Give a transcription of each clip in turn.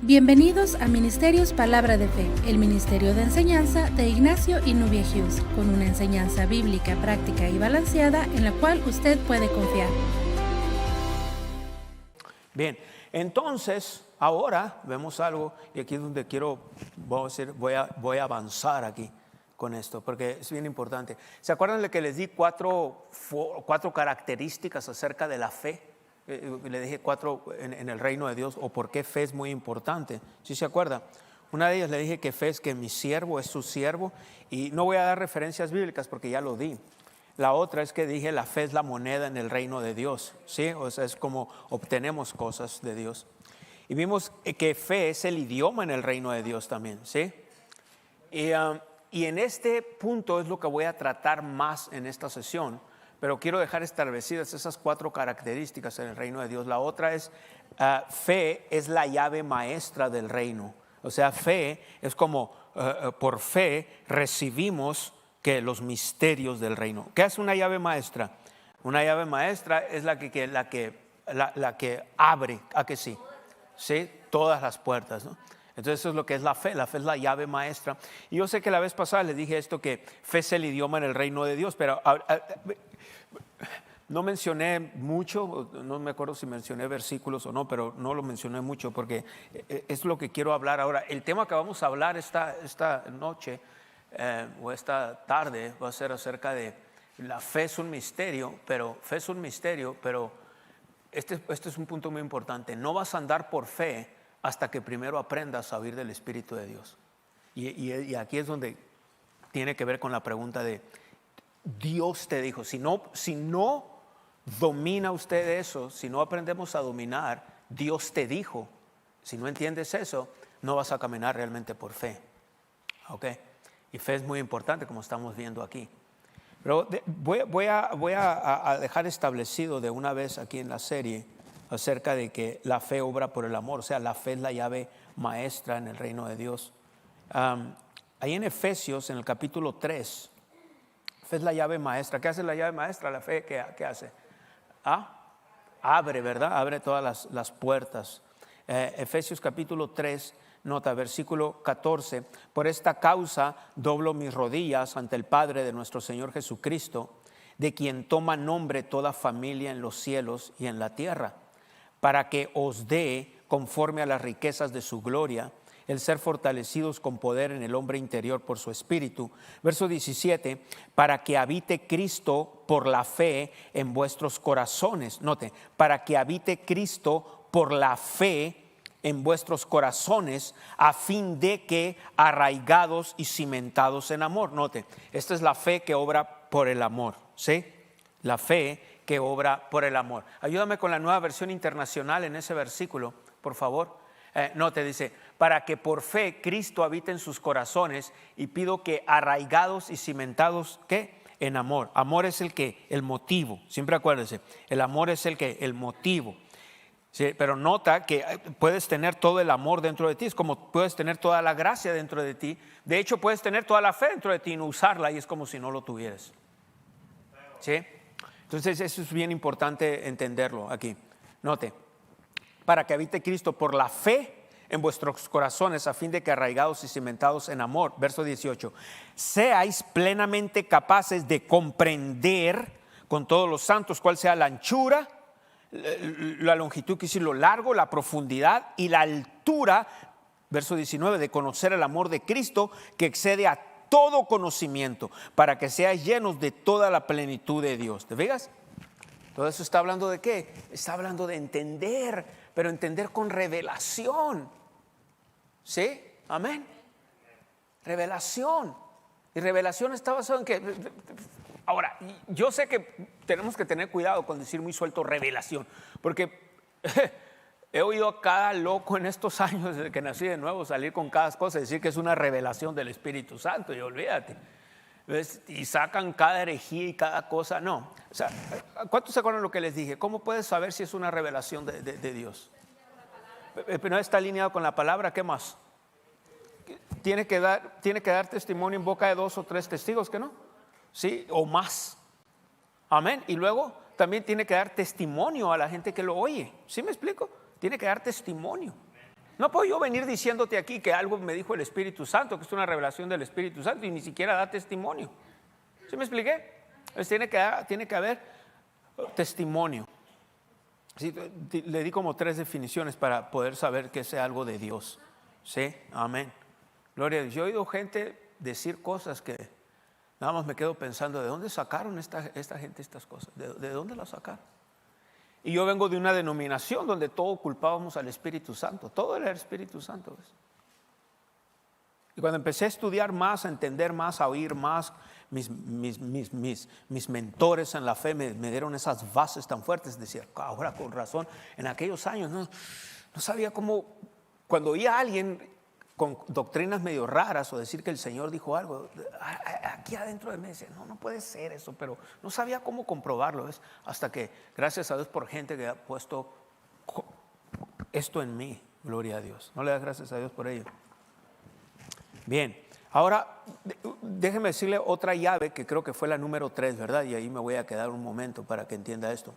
Bienvenidos a Ministerios Palabra de Fe, el ministerio de enseñanza de Ignacio y Nubia Hughes, con una enseñanza bíblica, práctica y balanceada en la cual usted puede confiar. Bien, entonces ahora vemos algo, y aquí es donde voy a avanzar aquí con esto, porque es bien importante. ¿Se acuerdan de que les di cuatro características acerca de la fe? Le dije cuatro en el reino de Dios, o por qué fe es muy importante. ¿Sí se acuerda? Una de ellas le dije que fe es que mi siervo es su siervo, y no voy a dar referencias bíblicas porque ya lo di. La otra es que dije la fe es la moneda en el reino de Dios, ¿sí? O sea, es como obtenemos cosas de Dios. Y vimos que fe es el idioma en el reino de Dios también, ¿sí? Y en este punto es lo que voy a tratar más en esta sesión. Pero quiero dejar establecidas esas cuatro características en el reino de Dios. La otra es, fe es la llave maestra del reino. O sea, fe es como, por fe recibimos que los misterios del reino. ¿Qué es una llave maestra? Una llave maestra es la que abre, ¿a que sí? ¿Sí? Todas las puertas, ¿no? Entonces eso es lo que es la fe. La fe es la llave maestra. Y yo sé que la vez pasada les dije esto, que fe es el idioma en el reino de Dios, pero no mencioné mucho, no me acuerdo si mencioné versículos o no, pero no lo mencioné mucho porque es lo que quiero hablar ahora. El tema que vamos a hablar esta noche o esta tarde va a ser acerca de la fe es un misterio, pero este es un punto muy importante. No vas a andar por fe hasta que primero aprendas a oír del Espíritu de Dios. Y aquí es donde tiene que ver con la pregunta de Dios te dijo. Si no domina usted eso, si no aprendemos a dominar, Dios te dijo. Si no entiendes eso, no vas a caminar realmente por fe. ¿Ok? Y fe es muy importante, como estamos viendo aquí. Pero voy a dejar establecido de una vez aquí en la serie acerca de que la fe obra por el amor. O sea, la fe es la llave maestra en el reino de Dios. Ahí en Efesios, en el capítulo 3, fe es la llave maestra. ¿Qué hace la llave maestra? La fe, ¿qué hace? Abre, ¿verdad? Abre todas las puertas. Efesios capítulo 3, nota, versículo 14. Por esta causa doblo mis rodillas ante el Padre de nuestro Señor Jesucristo, de quien toma nombre toda familia en los cielos y en la tierra, para que os dé, conforme a las riquezas de su gloria, el ser fortalecidos con poder en el hombre interior por su espíritu. Verso 17, para que habite Cristo por la fe en vuestros corazones. Note, para que habite Cristo por la fe en vuestros corazones, a fin de que arraigados y cimentados en amor. Note, esta es la fe que obra por el amor, ¿sí? La fe que obra por el amor. Ayúdame con la Nueva Versión Internacional en ese versículo, por favor. Note, dice, para que por fe Cristo habite en sus corazones, y pido que arraigados y cimentados, ¿qué? En amor. Amor es el motivo, siempre acuérdense, el amor es el motivo. Sí, pero nota que puedes tener todo el amor dentro de ti, es como puedes tener toda la gracia dentro de ti. De hecho, puedes tener toda la fe dentro de ti y no usarla, y es como si no lo tuvieras. ¿Sí? Entonces eso es bien importante entenderlo aquí. Note, para que habite Cristo por la fe en vuestros corazones, a fin de que arraigados y cimentados en amor. Verso 18, seáis plenamente capaces de comprender con todos los santos cuál sea la anchura, la longitud, que decir lo largo, la profundidad y la altura. Verso 19, de conocer el amor de Cristo que excede a todo conocimiento, para que seáis llenos de toda la plenitud de Dios. ¿Te fijas? Todo eso está hablando de ¿qué? Está hablando de entender, pero entender con revelación. ¿Sí? Amén. Revelación. Y revelación está basado en que... Ahora, yo sé que tenemos que tener cuidado con decir muy suelto revelación, porque he oído a cada loco en estos años desde que nací de nuevo salir con cada cosa, decir que es una revelación del Espíritu Santo, y olvídate. ¿Ves? Y sacan cada herejía y cada cosa. No, o sea, ¿cuántos se acuerdan lo que les dije? ¿Cómo puedes saber si es una revelación de Dios? Pero no está alineado con la palabra. ¿Qué más? Tiene que dar testimonio en boca de 2 o 3 testigos, ¿que no? Sí, o más. Amén. Y luego también tiene que dar testimonio a la gente que lo oye. ¿Sí me explico? Tiene que dar testimonio. No puedo yo venir diciéndote aquí que algo me dijo el Espíritu Santo, que es una revelación del Espíritu Santo, y ni siquiera da testimonio. ¿Sí me expliqué? Entonces tiene que haber testimonio. Sí, le di como 3 definiciones para poder saber que sea algo de Dios. Sí, amén. Gloria a Dios. Yo he oído gente decir cosas que nada más me quedo pensando, ¿de dónde sacaron esta gente estas cosas? ¿De dónde las sacaron? Y yo vengo de una denominación donde todo culpábamos al Espíritu Santo. Todo era el Espíritu Santo, ¿ves? Y cuando empecé a estudiar más, a entender más, a oír más, mis mentores en la fe me dieron esas bases tan fuertes. Decía, ahora con razón, en aquellos años no sabía cómo, cuando oía a alguien con doctrinas medio raras o decir que el Señor dijo algo, aquí adentro de mí decía, no puede ser eso, pero no sabía cómo comprobarlo, ¿ves? Hasta que, gracias a Dios por gente que ha puesto esto en mí, gloria a Dios. ¿No le das gracias a Dios por ello? Bien, ahora déjeme decirle otra llave que creo que fue la número 3, ¿verdad? Y ahí me voy a quedar un momento para que entienda esto.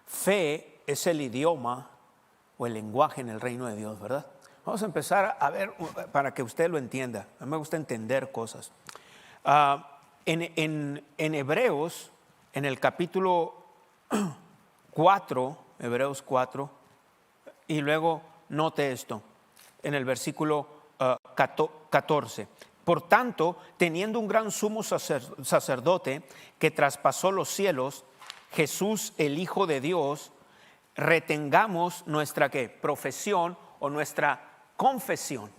Fe es el idioma o el lenguaje en el reino de Dios, ¿verdad? Vamos a empezar a ver para que usted lo entienda. A mí me gusta entender cosas. En Hebreos, en el capítulo 4, Hebreos 4, y luego note esto, en el versículo 14. Por tanto, teniendo un gran sumo sacerdote que traspasó los cielos, Jesús, el Hijo de Dios, retengamos nuestra ¿qué? Profesión o nuestra confesión,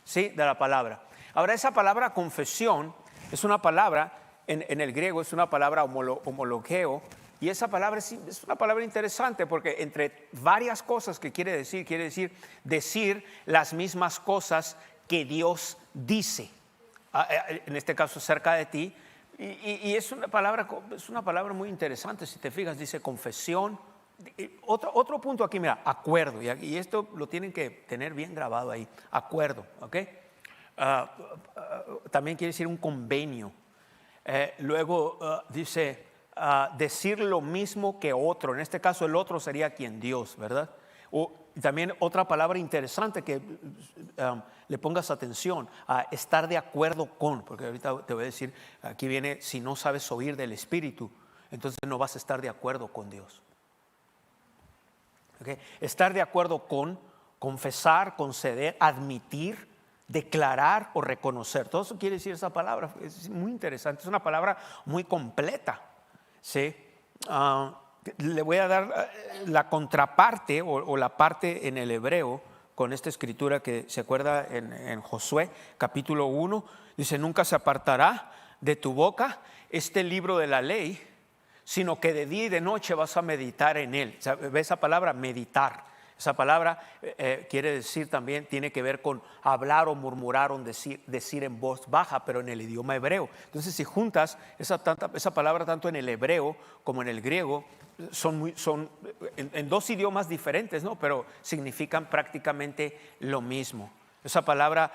¿sí? De la palabra. Ahora, esa palabra confesión es una palabra, en el griego es una palabra homologeo, y esa palabra es una palabra interesante porque entre varias cosas que quiere decir las mismas cosas que Dios dice, en este caso cerca de ti, y es una palabra muy interesante. Si te fijas, dice confesión. Otro punto aquí, mira, acuerdo, y esto lo tienen que tener bien grabado ahí, acuerdo, ¿ok? También quiere decir un convenio. Luego dice decir lo mismo que otro, en este caso el otro sería quien, Dios, ¿verdad? También otra palabra interesante que le pongas atención, estar de acuerdo con, porque ahorita te voy a decir, aquí viene, si no sabes oír del Espíritu, entonces no vas a estar de acuerdo con Dios. Okay. Estar de acuerdo con, confesar, conceder, admitir, declarar o reconocer. Todo eso quiere decir esa palabra. Es muy interesante. Es una palabra muy completa. ¿Sí? Le voy a dar la contraparte o la parte en el hebreo con esta escritura que se acuerda en Josué capítulo 1. Dice, nunca se apartará de tu boca este libro de la ley, sino que de día y de noche vas a meditar en él. ¿Ve esa palabra? Meditar. Esa palabra quiere decir también, tiene que ver con hablar o murmurar o decir en voz baja, pero en el idioma hebreo. Entonces, si juntas esa palabra tanto en el hebreo como en el griego, son en 2 idiomas diferentes, ¿no? Pero significan prácticamente lo mismo. Esa palabra,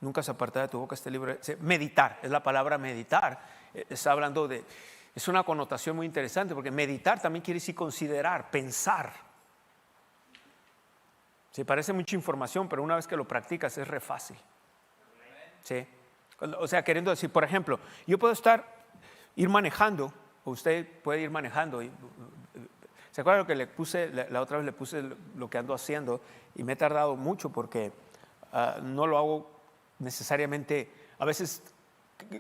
nunca se apartará de tu boca este libro. Meditar, es la palabra meditar. Está hablando es una connotación muy interesante porque meditar también quiere decir considerar, pensar. Sí, parece mucha información, pero una vez que lo practicas es re fácil. Sí. O sea, queriendo decir, por ejemplo, yo puedo ir manejando, o usted puede ir manejando. ¿Se acuerdan lo que le puse? La otra vez le puse lo que ando haciendo y me he tardado mucho porque no lo hago necesariamente. A veces,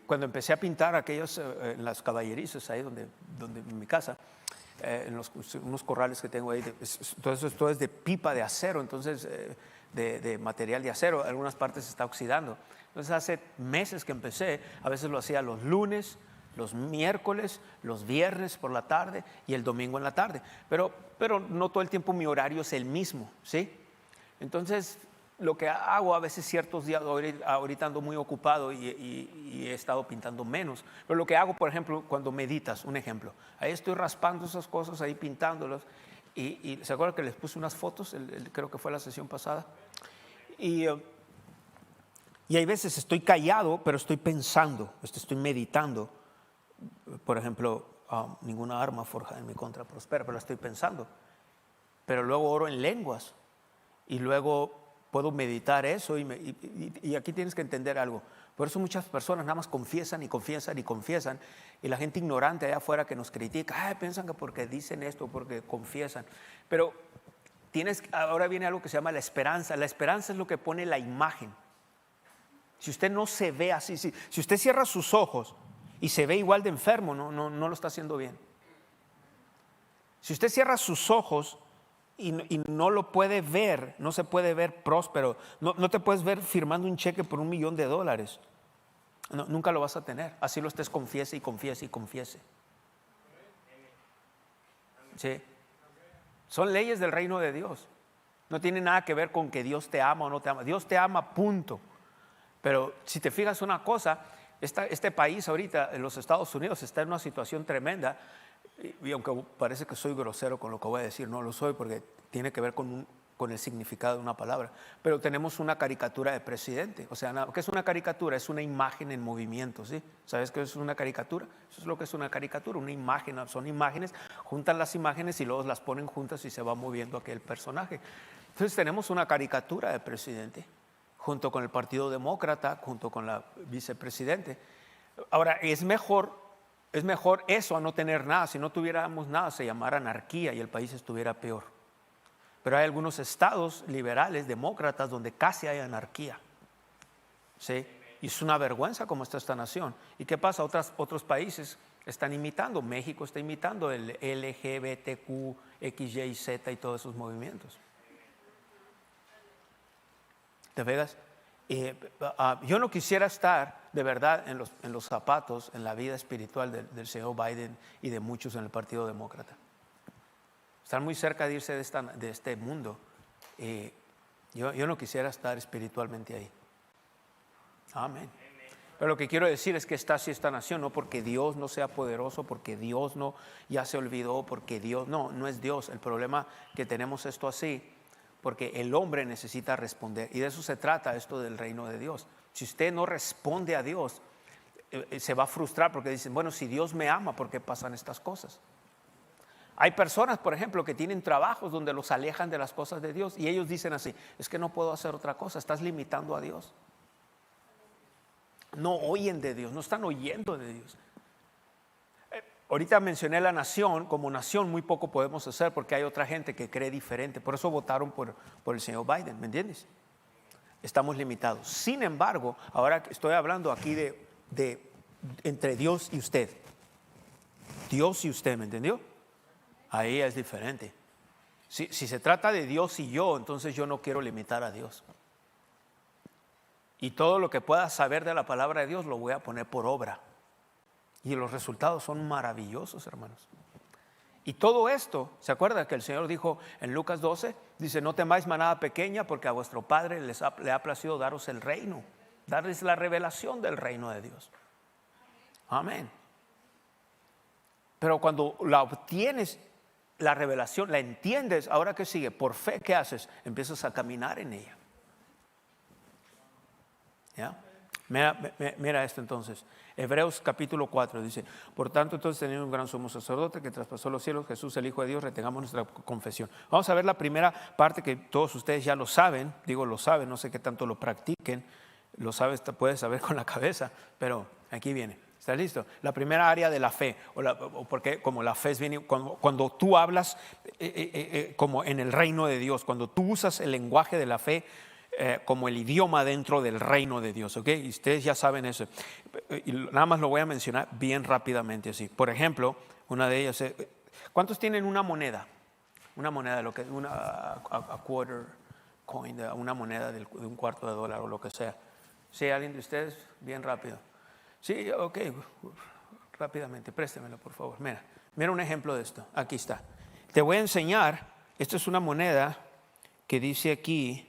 cuando empecé a pintar aquellos en las caballerizas, ahí donde en mi casa, en unos corrales que tengo ahí, todo es de pipa de acero, entonces de material de acero, algunas partes se está oxidando. Entonces hace meses que empecé, a veces lo hacía los lunes, los miércoles, los viernes por la tarde y el domingo en la tarde, pero no todo el tiempo mi horario es el mismo, ¿sí? Entonces lo que hago a veces ciertos días, ahorita ando muy ocupado y he estado pintando menos, pero lo que hago, por ejemplo, cuando meditas, un ejemplo, ahí estoy raspando esas cosas, ahí pintándolas, y ¿se acuerdan que les puse unas fotos? Creo que fue la sesión pasada, y hay veces estoy callado, pero estoy pensando, estoy meditando. Por ejemplo, ninguna arma forjada en mi contra prospera, pero la estoy pensando. pero luego oro en lenguas y luego puedo meditar eso y aquí tienes que entender algo. Por eso muchas personas nada más confiesan y confiesan y confiesan, y la gente ignorante allá afuera que nos critica, piensan que porque dicen esto, porque confiesan. Pero ahora viene algo que se llama la esperanza. La esperanza es lo que pone la imagen. Si usted no se ve así, si usted cierra sus ojos y se ve igual de enfermo, no lo está haciendo bien. Si usted cierra sus ojos y no lo puede ver, no se puede ver próspero, no te puedes ver firmando un cheque por $1 millón. Nunca lo vas a tener. Así lo estés confiese y confiese y confiese. ¿Sí? Son leyes del reino de Dios. No tiene nada que ver con que Dios te ama o no te ama. Dios te ama, punto. Pero si te fijas una cosa, este país ahorita, en los Estados Unidos, está en una situación tremenda. Y aunque parece que soy grosero con lo que voy a decir, no lo soy, porque tiene que ver con el significado de una palabra. Pero tenemos una caricatura de presidente. O sea, ¿qué es una caricatura? Es una imagen en movimiento, ¿sí? ¿Sabes qué es una caricatura? Eso es lo que es una caricatura, una imagen. Son imágenes, juntan las imágenes y luego las ponen juntas y se va moviendo aquel personaje. Entonces tenemos una caricatura de presidente, junto con el Partido Demócrata, junto con la vicepresidente. Ahora, es mejor eso a no tener nada. Si no tuviéramos nada, se llamara anarquía y el país estuviera peor. Pero hay algunos estados liberales, demócratas, donde casi hay anarquía. ¿Sí? Y es una vergüenza como está esta nación. ¿Y qué pasa? Otros países están imitando. México está imitando el LGBTQ, XY, Z y todos esos movimientos. ¿Te fijas? Yo no quisiera estar de verdad en los zapatos, en la vida espiritual del señor Biden y de muchos en el Partido Demócrata. Están muy cerca de irse de este mundo. Yo no quisiera estar espiritualmente ahí. Amén. Pero lo que quiero decir es que está así esta nación, no porque Dios no sea poderoso, porque Dios no ya se olvidó, porque Dios no es Dios. El problema que tenemos esto así, porque el hombre necesita responder. Y de eso se trata esto del reino de Dios. Si usted no responde a Dios, se va a frustrar porque dicen, bueno, si Dios me ama, ¿por qué pasan estas cosas? Hay personas, por ejemplo, que tienen trabajos donde los alejan de las cosas de Dios y ellos dicen así, es que no puedo hacer otra cosa, estás limitando a Dios. No oyen de Dios, no están oyendo de Dios. Ahorita mencioné la nación, como nación muy poco podemos hacer porque hay otra gente que cree diferente, por eso votaron por el señor Biden, ¿me entiendes? Estamos limitados. Sin embargo, ahora estoy hablando aquí de entre Dios y usted. Dios y usted, ¿me entendió? Ahí es diferente. Si se trata de Dios y yo, entonces yo no quiero limitar a Dios. Y todo lo que pueda saber de la palabra de Dios lo voy a poner por obra. Y los resultados son maravillosos, hermanos. Y todo esto, ¿se acuerda que el Señor dijo en Lucas 12? Dice, no temáis manada pequeña, porque a vuestro Padre le ha placido daros el reino, darles la revelación del reino de Dios. Amén. Pero cuando la obtienes, la revelación, la entiendes, ahora ¿qué sigue? Por fe, ¿qué haces? Empiezas a caminar en ella. ¿Ya? Mira esto entonces. Hebreos capítulo 4 dice, por tanto entonces teniendo un gran sumo sacerdote que traspasó los cielos, Jesús el Hijo de Dios, retengamos nuestra confesión. Vamos a ver la primera parte que todos ustedes ya lo saben, lo saben, no sé qué tanto lo practiquen, lo sabes, puedes saber con la cabeza, pero aquí viene. ¿Está listo? La primera área de la fe, porque como la fe es bien, cuando tú hablas como en el reino de Dios, cuando tú usas el lenguaje de la fe como el idioma dentro del reino de Dios, ¿ok? Y ustedes ya saben eso. Y nada más lo voy a mencionar bien rápidamente así. Por ejemplo, una de ellas, ¿cuántos tienen una moneda? Una moneda, lo que es a quarter coin, una moneda de $1 cuarto o lo que sea. ¿Sí, alguien de ustedes? Bien rápido. Sí, ok, rápidamente, préstemelo por favor. Mira un ejemplo de esto, aquí está. Te voy a enseñar, esto es una moneda que dice aquí,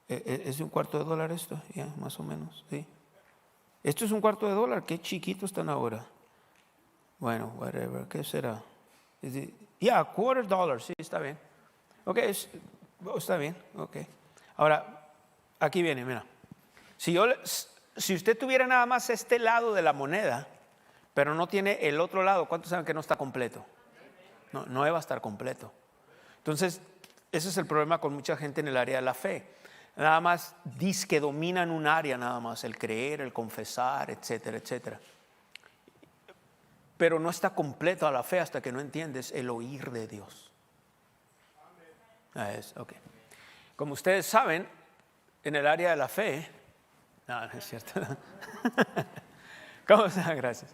es de $1 cuarto esto, ya, más o menos, sí. Esto es $1 cuarto, qué chiquitos están ahora. Bueno, whatever, ¿qué será? $1 sí, está bien. Ok, está bien, ok. Ahora, aquí viene, mira. Si usted tuviera nada más este lado de la moneda, pero no tiene el otro lado, ¿cuántos saben que no está completo? no va a estar completo. Entonces, ese es el problema con mucha gente en el área de la fe. Nada más dice que dominan un área, nada más, el creer, el confesar, etcétera, etcétera. Pero no está completo a la fe hasta que no entiendes el oír de Dios. Okay. Como ustedes saben, en el área de la fe, no es cierto. Gracias. Gracias.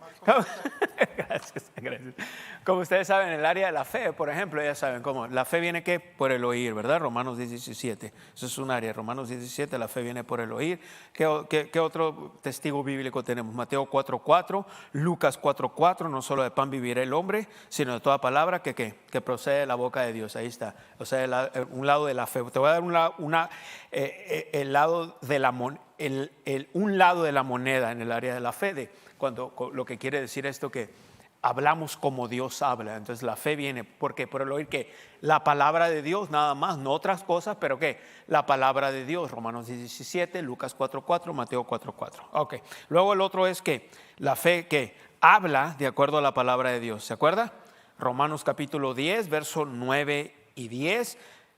Como ustedes saben, en el área de la fe, por ejemplo, ya saben cómo. La fe viene ¿qué? Por el oír, ¿verdad? Romanos 17. Eso es un área. Romanos 17, la fe viene por el oír. ¿Qué otro testigo bíblico tenemos? Mateo 4:4, Lucas 4:4. No solo de pan vivirá el hombre, sino de toda palabra que procede de la boca de Dios. Ahí está. O sea, un lado de la fe. Te voy a dar un lado de la moneda en el área de la fe, cuando lo que quiere decir esto que hablamos como Dios habla. Entonces la fe viene porque por el oír que la palabra de Dios nada más, no otras cosas, pero que la palabra de Dios. Romanos 17, Lucas 4:4, Mateo 4:4. Okay. Luego el otro es que la fe que habla de acuerdo a la palabra de Dios. ¿Se acuerda? Romanos capítulo 10, verso 9 y 10.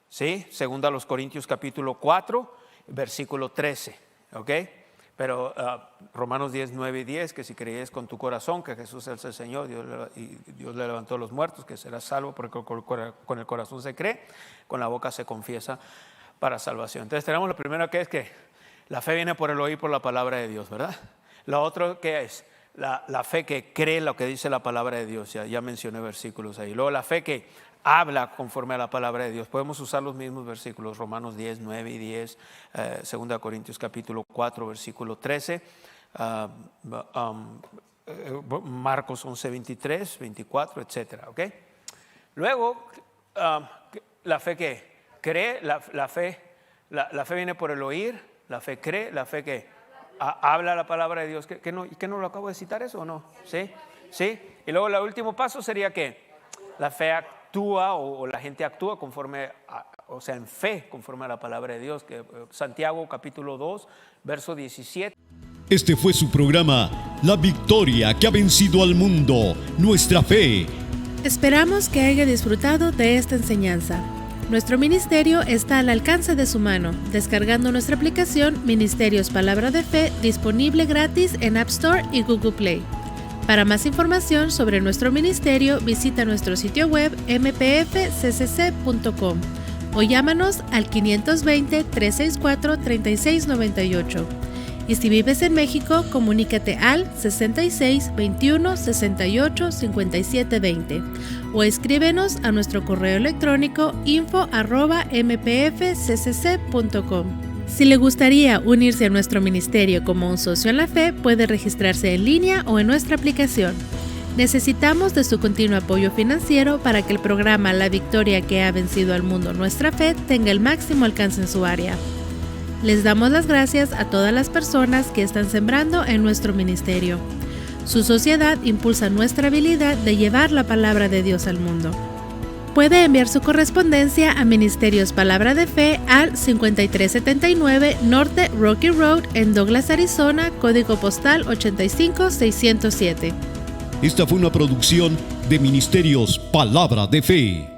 ¿Sí? Segunda a los Corintios capítulo 4, versículo 13. ¿Ok? Pero Romanos 10, 9 y 10, que si crees con tu corazón que Jesús es el Señor, Dios le levantó a los muertos, que serás salvo, porque con el corazón se cree, con la boca se confiesa para salvación. Entonces tenemos lo primero que es que la fe viene por el oír, por la palabra de Dios, ¿verdad? Lo otro que es la fe que cree lo que dice la palabra de Dios, ya mencioné versículos ahí. Luego la fe que habla conforme a la palabra de Dios. Podemos usar los mismos versículos, Romanos 10, 9 y 10, 2 Corintios capítulo 4, versículo 13, Marcos 11, 23, 24, etcétera. ¿Okay? Luego, la fe que cree, la fe viene por el oír, la fe cree, la fe que habla la palabra de Dios. ¿Que no lo acabo de citar eso o no? ¿Sí? Y luego el último paso sería que la fe actúa o la gente actúa conforme, en fe, conforme a la palabra de Dios. Que Santiago capítulo 2, verso 17. Este fue su programa, La Victoria que ha vencido al mundo, nuestra fe. Esperamos que haya disfrutado de esta enseñanza. Nuestro ministerio está al alcance de su mano, descargando nuestra aplicación Ministerios Palabra de Fe, disponible gratis en App Store y Google Play. Para más información sobre nuestro ministerio, visita nuestro sitio web mpfccc.com o llámanos al 520-364-3698. Y si vives en México, comunícate al 66 21 68 57 20 o escríbenos a nuestro correo electrónico info@mpfccc.com. Si le gustaría unirse a nuestro ministerio como un socio en la fe, puede registrarse en línea o en nuestra aplicación. Necesitamos de su continuo apoyo financiero para que el programa La Victoria que ha vencido al mundo, nuestra fe, tenga el máximo alcance en su área. Les damos las gracias a todas las personas que están sembrando en nuestro ministerio. Su sociedad impulsa nuestra habilidad de llevar la palabra de Dios al mundo. Puede enviar su correspondencia a Ministerios Palabra de Fe al 5379 Norte Rocky Road en Douglas, Arizona, código postal 85607. Esta fue una producción de Ministerios Palabra de Fe.